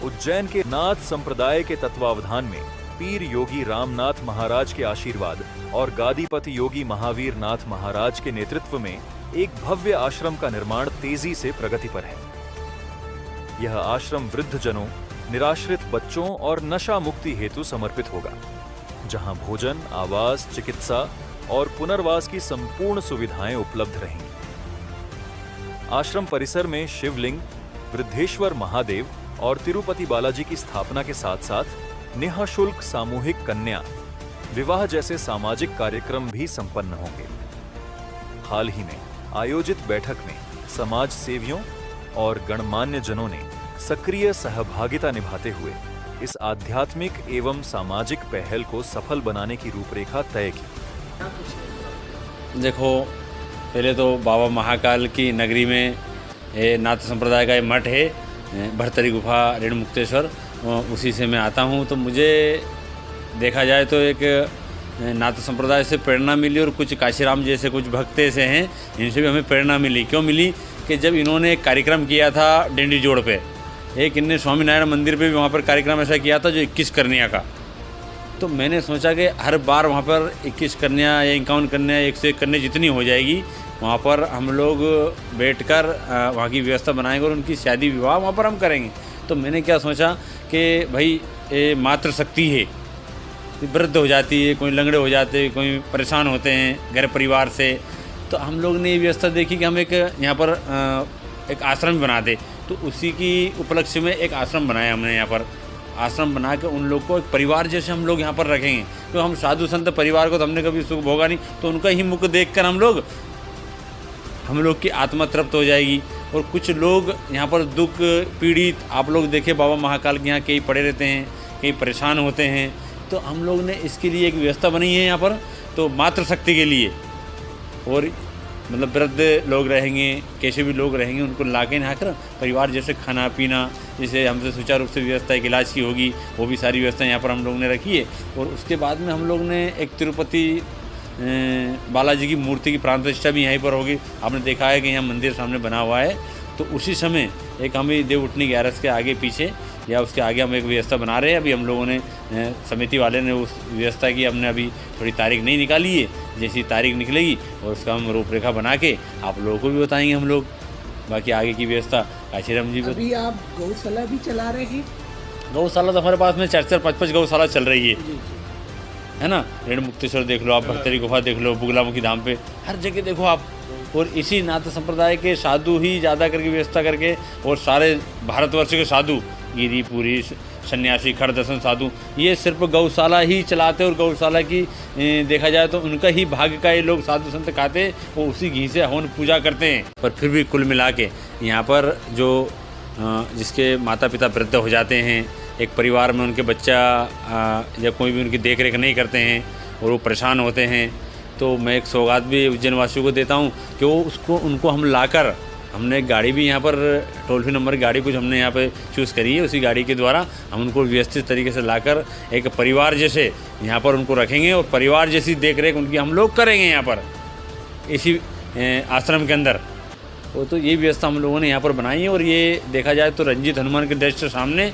उज्जैन के नाथ संप्रदाय के तत्वावधान में पीर योगी रामनाथ महाराज के आशीर्वाद और गादीपति योगी महावीर नाथ महाराज के नेतृत्व में एक भव्य आश्रम का निर्माण तेजी से प्रगति पर है। यह आश्रम वृद्धजनों, निराश्रित बच्चों और नशा मुक्ति हेतु समर्पित होगा, जहां भोजन, आवास, चिकित्सा और पुनर्वास की संपूर्ण सुविधाएं उपलब्ध रहेंगी। आश्रम परिसर में शिवलिंग, वृद्धेश्वर महादेव और तिरुपति बालाजी की स्थापना के साथ साथ निःशुल्क सामूहिक कन्या विवाह जैसे सामाजिक कार्यक्रम भी संपन्न होंगे। हाल ही में आयोजित बैठक में समाज सेवियों और गणमान्य जनों ने सक्रिय सहभागिता निभाते हुए इस आध्यात्मिक एवं सामाजिक पहल को सफल बनाने की रूपरेखा तय की। देखो, पहले तो बाबा महाकाल की नगरी में नाथ संप्रदाय का ये मठ है, भरतरी गुफा ऋण मुक्तेश्वर, उसी से मैं आता हूँ। तो मुझे देखा जाए तो एक नाथ संप्रदाय से प्रेरणा मिली और कुछ काशीराम जैसे कुछ भक्त ऐसे हैं, इनसे भी हमें प्रेरणा मिली। क्यों मिली? कि जब इन्होंने एक कार्यक्रम किया था डिंडी जोड़ पे, एक इनने स्वामीनारायण मंदिर पे भी वहाँ पर कार्यक्रम ऐसा किया था जो 21 कन्या का। तो मैंने सोचा कि हर बार वहाँ पर 21 कन्या या 51 कन्या, 101 कन्या जितनी हो जाएगी, वहाँ पर हम लोग बैठकर वहाँ की व्यवस्था बनाएंगे और उनकी शादी विवाह वहाँ पर हम करेंगे। तो मैंने क्या सोचा कि भाई ये मातृ शक्ति है, वृद्ध हो जाती है, कोई लंगड़े हो जाते हैं, कोई परेशान होते हैं घर परिवार से। तो हम लोग ने ये व्यवस्था देखी कि हम एक यहाँ पर एक आश्रम बना दे। तो उसी की उपलक्ष्य में एक आश्रम बनाया हमने। यहाँ पर आश्रम बना के उन लोग को एक परिवार जैसे हम लोग यहाँ पर रखेंगे। तो हम साधु संत परिवार को तो हमने कभी सुख भोगा नहीं, तो उनका ही मुख देखकर हम लोग की आत्मा तृप्त हो जाएगी। और कुछ लोग यहाँ पर दुख पीड़ित, आप लोग देखे बाबा महाकाल के यहाँ कई पड़े रहते हैं, कई परेशान होते हैं। तो हम लोग ने इसके लिए एक व्यवस्था बनाई है यहाँ पर, तो मातृशक्ति के लिए। और मतलब वृद्ध लोग रहेंगे, कैसे भी लोग रहेंगे, उनको ला के यहाँ कर परिवार जैसे खाना पीना, जैसे हमसे सुचारू रूप से व्यवस्था एक इलाज की होगी, वो भी सारी व्यवस्था यहाँ पर हम लोग ने रखी है। और उसके बाद में हम लोग ने एक तिरुपति बालाजी की मूर्ति की प्राण प्रतिष्ठा भी यहीं पर होगी। आपने देखा है कि यहाँ मंदिर सामने बना हुआ है। तो उसी समय एक हम देव उठनी ग्यारस के आगे पीछे या उसके आगे हम एक व्यवस्था बना रहे हैं। अभी हम लोगों ने समिति वाले ने उस व्यवस्था की, हमने अभी थोड़ी तारीख नहीं निकाली है। जैसी तारीख निकलेगी और उसका हम रूपरेखा बना के आप लोगों को भी बताएंगे हम लोग। बाकी आगे की व्यवस्था काशीराम जी। अभी आप गौशाला भी चला रहे हैं? गौशाला तो हमारे पास में 4-4, 5-5 गौशाला चल रही है ना। ऋण मुक्तेश्वर देख लो आप, भरतरी गुफा देख लो, बुगलामुखी धाम पे, हर जगह देखो आप। और इसी नाथ संप्रदाय के साधु ही ज़्यादा करके व्यवस्था करके, और सारे भारतवर्ष के साधु, गिरी पुरी सन्यासी, खड़दर्शन साधु, ये सिर्फ गौशाला ही चलाते। और गौशाला की देखा जाए तो उनका ही भाग्य का ये लोग साधु संत खाते, वो उसी घी से हवन पूजा करते हैं। पर फिर भी कुल मिला के यहाँ पर जो जिसके माता पिता वृद्ध हो जाते हैं, एक परिवार में उनके बच्चा या कोई भी उनकी देख रेख नहीं करते हैं और वो परेशान होते हैं, तो मैं एक सौगात भी उज्जैन वासियों को देता हूँ कि वो उनको हम लाकर, हमने एक गाड़ी भी यहाँ पर टोल फ्री नंबर की गाड़ी कुछ हमने यहाँ पे चूज़ करी है। उसी गाड़ी के द्वारा हम उनको व्यवस्थित तरीके से लाकर एक परिवार जैसे यहाँ पर उनको रखेंगे और परिवार जैसी देख रेख उनकी हम लोग करेंगे यहाँ पर इसी आश्रम के अंदर। वो तो ये व्यवस्था हम लोगों ने यहाँ पर बनाई है। और ये देखा जाए तो रंजीत हनुमान के दृष्टि सामने